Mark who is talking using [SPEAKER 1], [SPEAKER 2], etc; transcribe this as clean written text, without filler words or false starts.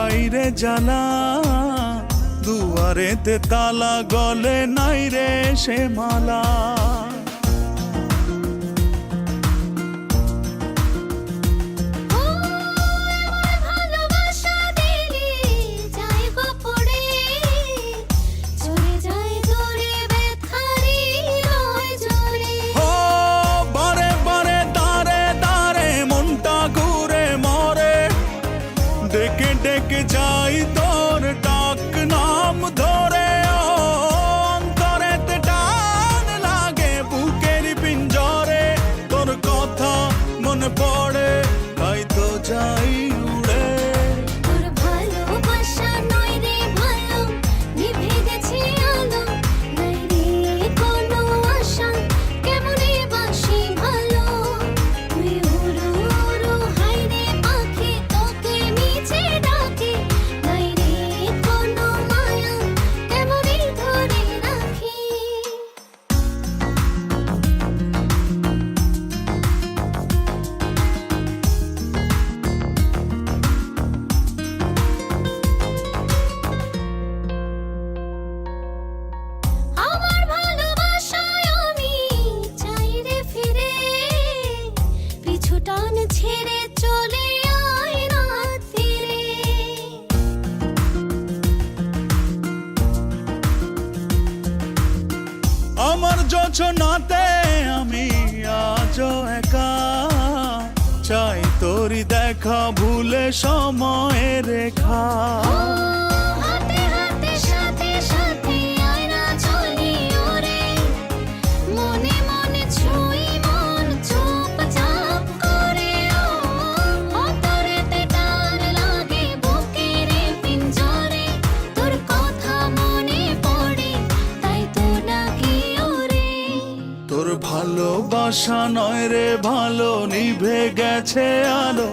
[SPEAKER 1] বাইরে জ্বালা, দুয়ারেতে তালা, গলে নাই রে সে মালা। ডেকে ডেকে যাই তোর ডাক নাম ধরে, অন্তরেতে টান লাগে বুকের পিঞ্জরে। তোর কথা মনে পড়ে তাই তো যাই উড়ে।
[SPEAKER 2] তোর ভালোবাসা নয় রে ভালো, নিভে গেছে আলো, নাই রে কোনো আশা, কেমনে বাসি ভালো। তুই উড়ো উড়ো হায় রে পাখি, তোকে নিচে ডাকে, নাই রে কোনো মায়া, কেমনে ধরে রাখি। আমার ভালোবাসায় আমি চাই রে ফিরে, পিছু টান ছেড়ে চলে আয় রাত ফিরে।
[SPEAKER 1] আমার যোছনাতে আমি আজও একা, চাই তোরি দেখা ভুলে সময়ের রেখা।
[SPEAKER 2] হাতে হাতে সাথে সাথে আয়না চলি ওরে, মনে মনে ছুঁই মন চুপচাপ করে। অন্তরেতে টান লাগে বুকের পিঞ্জরে, তোর কথা মনে পড়ে তাই তো ডাকি ওরে।
[SPEAKER 1] তোর ভালোবাসা নয় রে ভালো, নিভে গেছে আলো,